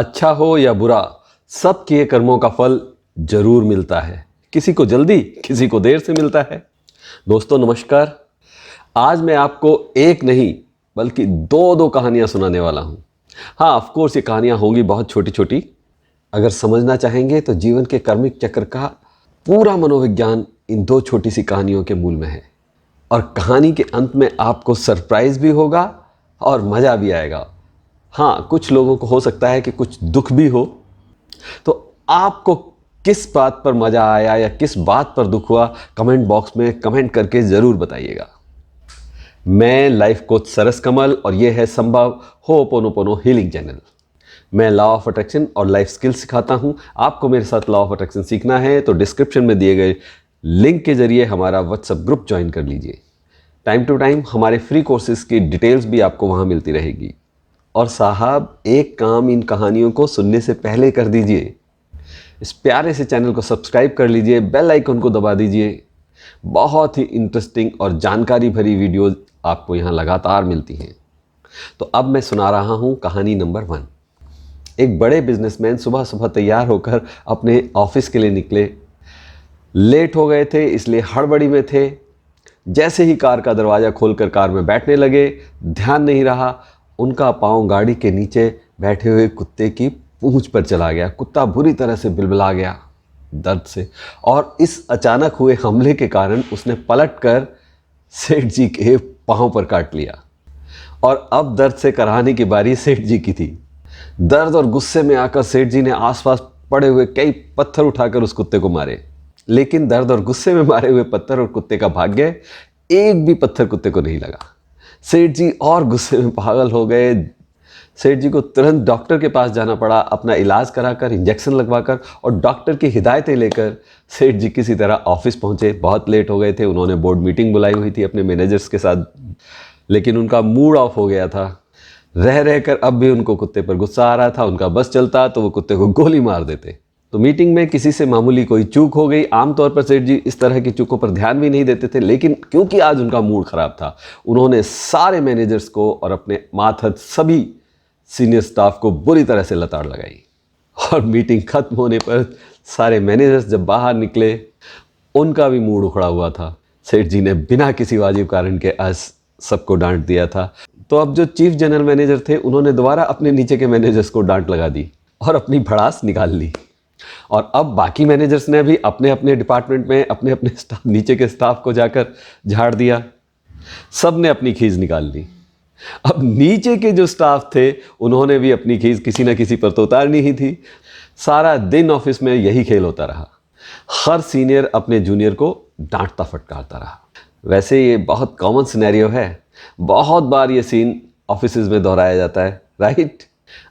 अच्छा हो या बुरा, सब किए कर्मों का फल जरूर मिलता है। किसी को जल्दी, किसी को देर से मिलता है। दोस्तों नमस्कार। आज मैं आपको एक नहीं बल्कि दो दो कहानियां सुनाने वाला हूं। हाँ, ऑफ कोर्स ये कहानियां होंगी बहुत छोटी छोटी। अगर समझना चाहेंगे तो जीवन के कर्मिक चक्र का पूरा मनोविज्ञान इन दो छोटी सी कहानियों के मूल में है। और कहानी के अंत में आपको सरप्राइज भी होगा और मज़ा भी आएगा। हाँ, कुछ लोगों को हो सकता है कि कुछ दुख भी हो। तो आपको किस बात पर मज़ा आया या किस बात पर दुख हुआ, कमेंट बॉक्स में कमेंट करके ज़रूर बताइएगा। मैं लाइफ कोच सरस कमल और ये है संभव होपोनोपोनो हीलिंग चैनल। मैं लॉ ऑफ अट्रैक्शन और लाइफ स्किल्स सिखाता हूँ। आपको मेरे साथ लॉ ऑफ अट्रैक्शन सीखना है तो डिस्क्रिप्शन में दिए गए लिंक के जरिए हमारा व्हाट्सएप ग्रुप ज्वाइन कर लीजिए। टाइम टू टाइम हमारे फ्री कोर्सेज की डिटेल्स भी आपको वहाँ मिलती रहेगी। और साहब, एक काम इन कहानियों को सुनने से पहले कर दीजिए। इस प्यारे से चैनल को सब्सक्राइब कर लीजिए, बेल आइकन को दबा दीजिए। बहुत ही इंटरेस्टिंग और जानकारी भरी वीडियोज़ आपको यहाँ लगातार मिलती हैं। तो अब मैं सुना रहा हूँ कहानी नंबर 1। एक बड़े बिजनेसमैन सुबह सुबह तैयार होकर अपने ऑफिस के लिए निकले। लेट हो गए थे इसलिए हड़बड़ी में थे। जैसे ही कार का दरवाज़ा खोलकर कार में बैठने लगे, ध्यान नहीं रहा, उनका पाँव गाड़ी के नीचे बैठे हुए कुत्ते की पूंछ पर चला गया। कुत्ता बुरी तरह से बिलबिला गया दर्द से, और इस अचानक हुए हमले के कारण उसने पलटकर सेठ जी के पाँव पर काट लिया। और अब दर्द से कराहने की बारी सेठ जी की थी। दर्द और गुस्से में आकर सेठ जी ने आसपास पड़े हुए कई पत्थर उठाकर उस कुत्ते को मारे। लेकिन दर्द और गुस्से में मारे हुए पत्थर और कुत्ते का भाग्य, एक भी पत्थर कुत्ते को नहीं लगा। सेठ जी और गुस्से में पागल हो गए। सेठ जी को तुरंत डॉक्टर के पास जाना पड़ा। अपना इलाज कराकर, इंजेक्शन लगवाकर और डॉक्टर की हिदायतें लेकर सेठ जी किसी तरह ऑफिस पहुंचे। बहुत लेट हो गए थे। उन्होंने बोर्ड मीटिंग बुलाई हुई थी अपने मैनेजर्स के साथ, लेकिन उनका मूड ऑफ हो गया था। रह रहकर अब भी उनको कुत्ते पर गुस्सा आ रहा था। उनका बस चलता तो वो कुत्ते को गोली मार देते। तो मीटिंग में किसी से मामूली कोई चूक हो गई। आमतौर पर सेठ जी इस तरह की चूकों पर ध्यान भी नहीं देते थे, लेकिन क्योंकि आज उनका मूड खराब था, उन्होंने सारे मैनेजर्स को और अपने मातहत सभी सीनियर स्टाफ को बुरी तरह से लताड़ लगाई। और मीटिंग खत्म होने पर सारे मैनेजर्स जब बाहर निकले, उनका भी मूड उखड़ा हुआ था। सेठ जी ने बिना किसी वाजिब कारण के आज सबको डांट दिया था। तो अब जो चीफ जनरल मैनेजर थे, उन्होंने दोबारा अपने नीचे के मैनेजर्स को डांट लगा दी और अपनी भड़ास निकाल ली। और अब बाकी मैनेजर्स ने भी अपने अपने डिपार्टमेंट में अपने अपने स्टाफ, नीचे के स्टाफ को जाकर झाड़ दिया। सब ने अपनी खीज निकाल ली। अब नीचे के जो स्टाफ थे, उन्होंने भी अपनी खीज किसी न किसी पर तो उतारनी ही थी। सारा दिन ऑफिस में यही खेल होता रहा। हर सीनियर अपने जूनियर को डांटता फटकारता रहा। वैसे ये बहुत कॉमन सिनेरियो है। बहुत बार ये सीन ऑफिसेज में दोहराया जाता है, राइट?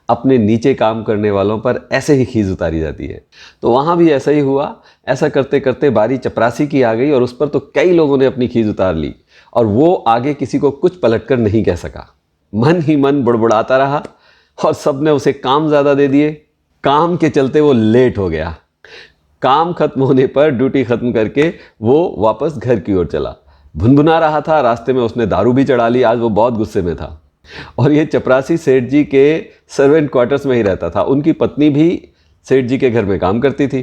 अपने नीचे काम करने वालों पर ऐसे ही खीज उतारी जाती है। तो वहाँ भी ऐसा ही हुआ। ऐसा करते करते बारी चपरासी की आ गई और उस पर तो कई लोगों ने अपनी खीज उतार ली और वो आगे किसी को कुछ पलटकर नहीं कह सका। मन ही मन बुड़बुड़ाता रहा और सबने उसे काम ज़्यादा दे दिए। काम के चलते वो लेट हो गया। काम खत्म होने पर ड्यूटी खत्म करके वो वापस घर की ओर चला। भुनभुना रहा था। रास्ते में उसने दारू भी चढ़ा ली। आज वो बहुत गुस्से में था। और ये चपरासी सेठ जी के सर्वेंट क्वार्टर्स में ही रहता था। उनकी पत्नी भी सेठ जी के घर में काम करती थी।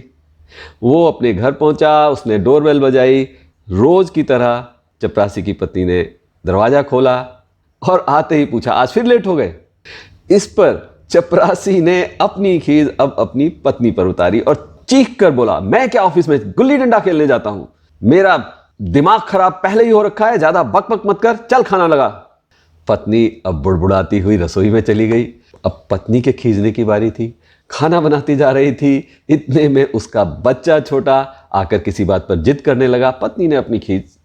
वो अपने घर पहुंचा, उसने डोरबेल बजाई। रोज़ की तरह चपरासी की पत्नी ने दरवाज़ा खोला और आते ही पूछा, आज फिर लेट हो गए? इस पर चपरासी ने अपनी खीज अब अपनी पत्नी पर उतारी और चीख कर बोला, मैं क्या ऑफिस में गुल्ली डंडा खेलने जाता हूं? मेरा दिमाग खराब पहले ही हो रखा है, ज़्यादा बक मत कर, चल खाना लगा। पत्नी अब बुड़बुड़ाती हुई रसोई में चली गई। अब पत्नी के खींचने की बारी थी। खाना बनाती जा रही थी। इतने में उसका बच्चा छोटा आकर किसी बात पर जिद करने लगा। पत्नी ने अपनी खींच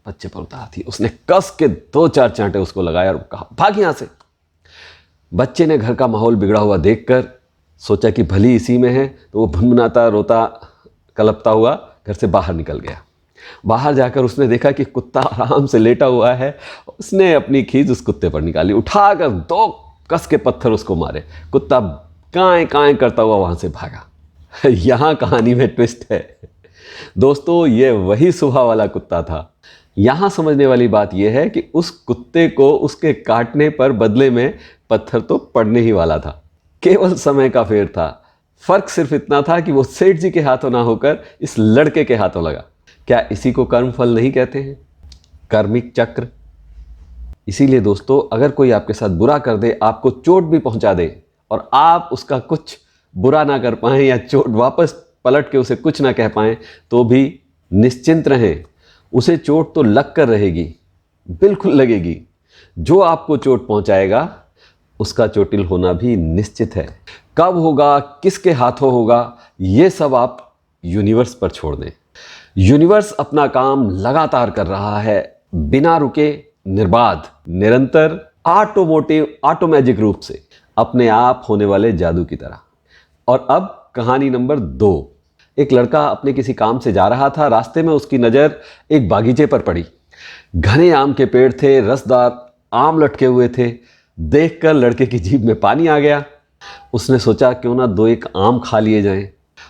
बच्चे पर उतार दी। उसने कस के 2-4 चांटे उसको लगाए और कहा, भाग यहां से। बच्चे ने घर का माहौल बिगड़ा हुआ देखकर सोचा कि भली इसी में है, तो वो भुनभुनाता रोता कलपता हुआ घर से बाहर निकल गया। बाहर जाकर उसने देखा कि कुत्ता आराम से लेटा हुआ है। उसने अपनी खीज उस कुत्ते पर निकाली। उठाकर 2 कस के पत्थर उसको मारे। कुत्ता काएं काएं करता हुआ वहां से भागा। यहाँ कहानी में ट्विस्ट है दोस्तों, ये वही सुबह वाला कुत्ता था। यहाँ समझने वाली बात यह है कि उस कुत्ते को उसके काटने पर बदले में पत्थर तो पड़ने ही वाला था। केवल समय का फेर था। फर्क सिर्फ इतना था कि वो सेठ जी के हाथों ना होकर इस लड़के के हाथों लगा। क्या इसी को कर्मफल नहीं कहते हैं? कर्मिक चक्र। इसीलिए दोस्तों, अगर कोई आपके साथ बुरा कर दे, आपको चोट भी पहुंचा दे और आप उसका कुछ बुरा ना कर पाएं या चोट वापस पलट के उसे कुछ ना कह पाएं, तो भी निश्चिंत रहें, उसे चोट तो लग कर रहेगी, बिल्कुल लगेगी। जो आपको चोट पहुंचाएगा उसका चोटिल होना भी निश्चित है। कब होगा, किसके हाथों होगा, ये सब आप यूनिवर्स पर छोड़ दें। यूनिवर्स अपना काम लगातार कर रहा है, बिना रुके, निर्बाध, निरंतर, ऑटोमैजिक रूप से, अपने आप होने वाले जादू की तरह। और अब कहानी नंबर 2। एक लड़का अपने किसी काम से जा रहा था। रास्ते में उसकी नज़र एक बागीचे पर पड़ी। घने आम के पेड़ थे, रसदार आम लटके हुए थे। देखकर लड़के की जीभ में पानी आ गया। उसने सोचा क्यों ना 2-1 आम खा लिए जाएं।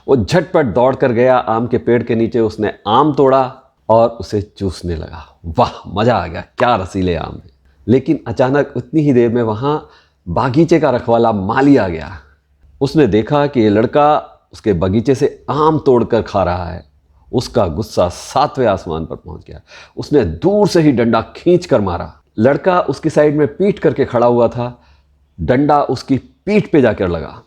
वो झटपट दौड़ कर गया आम के पेड़ के नीचे। उसने आम तोड़ा और उसे चूसने लगा। वाह, मज़ा आ गया, क्या रसीले आम हैं। लेकिन अचानक उतनी ही देर में वहाँ बागीचे का रखवाला माली आ गया। उसने देखा कि ये लड़का उसके बगीचे से आम तोड़कर खा रहा है। उसका गुस्सा 7वें आसमान पर पहुंच गया। उसने दूर से ही डंडा खींच कर मारा। लड़का उसकी साइड में पीठ करके खड़ा हुआ था। डंडा उसकी पीठ पे जाकर लगा।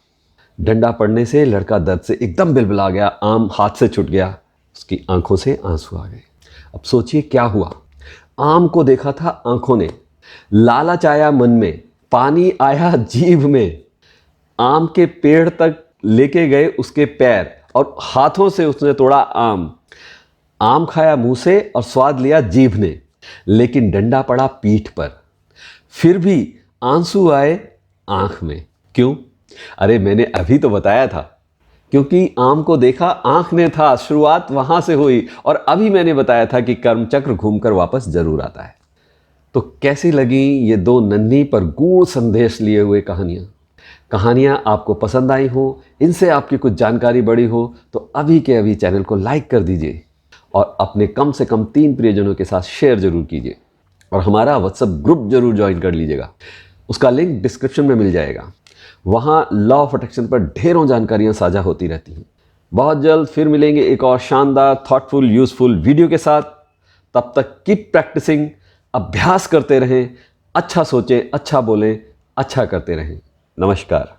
डंडा पड़ने से लड़का दर्द से एकदम बिलबिला गया। आम हाथ से छूट गया। उसकी आंखों से आंसू आ गए। अब सोचिए क्या हुआ। आम को देखा था आंखों ने, लालच आया मन में, पानी आया जीभ में, आम के पेड़ तक लेके गए उसके पैर और हाथों से उसने तोड़ा आम। आम खाया मुंह से और स्वाद लिया जीभ ने, लेकिन डंडा पड़ा पीठ पर। फिर भी आंसू आए आंख में। क्यों? अरे मैंने अभी तो बताया था, क्योंकि आम को देखा आंख ने था, शुरुआत वहां से हुई। और अभी मैंने बताया था कि कर्म चक्र घूमकर वापस जरूर आता है। तो कैसी लगी ये 2 नन्ही पर गूढ़ संदेश लिए हुए कहानियां आपको पसंद आई हो, इनसे आपकी कुछ जानकारी बढ़ी हो, तो अभी के अभी चैनल को लाइक कर दीजिए और अपने कम से कम 3 प्रियजनों के साथ शेयर जरूर कीजिए। और हमारा व्हाट्सएप ग्रुप जरूर ज्वाइन कर लीजिएगा। उसका लिंक डिस्क्रिप्शन में मिल जाएगा। वहाँ लॉ ऑफ अट्रैक्शन पर ढेरों जानकारियाँ साझा होती रहती हैं। बहुत जल्द फिर मिलेंगे एक और शानदार, थॉटफुल, यूजफुल वीडियो के साथ। तब तक कीप प्रैक्टिसिंग, अभ्यास करते रहें, अच्छा सोचें, अच्छा बोलें, अच्छा करते रहें। नमस्कार।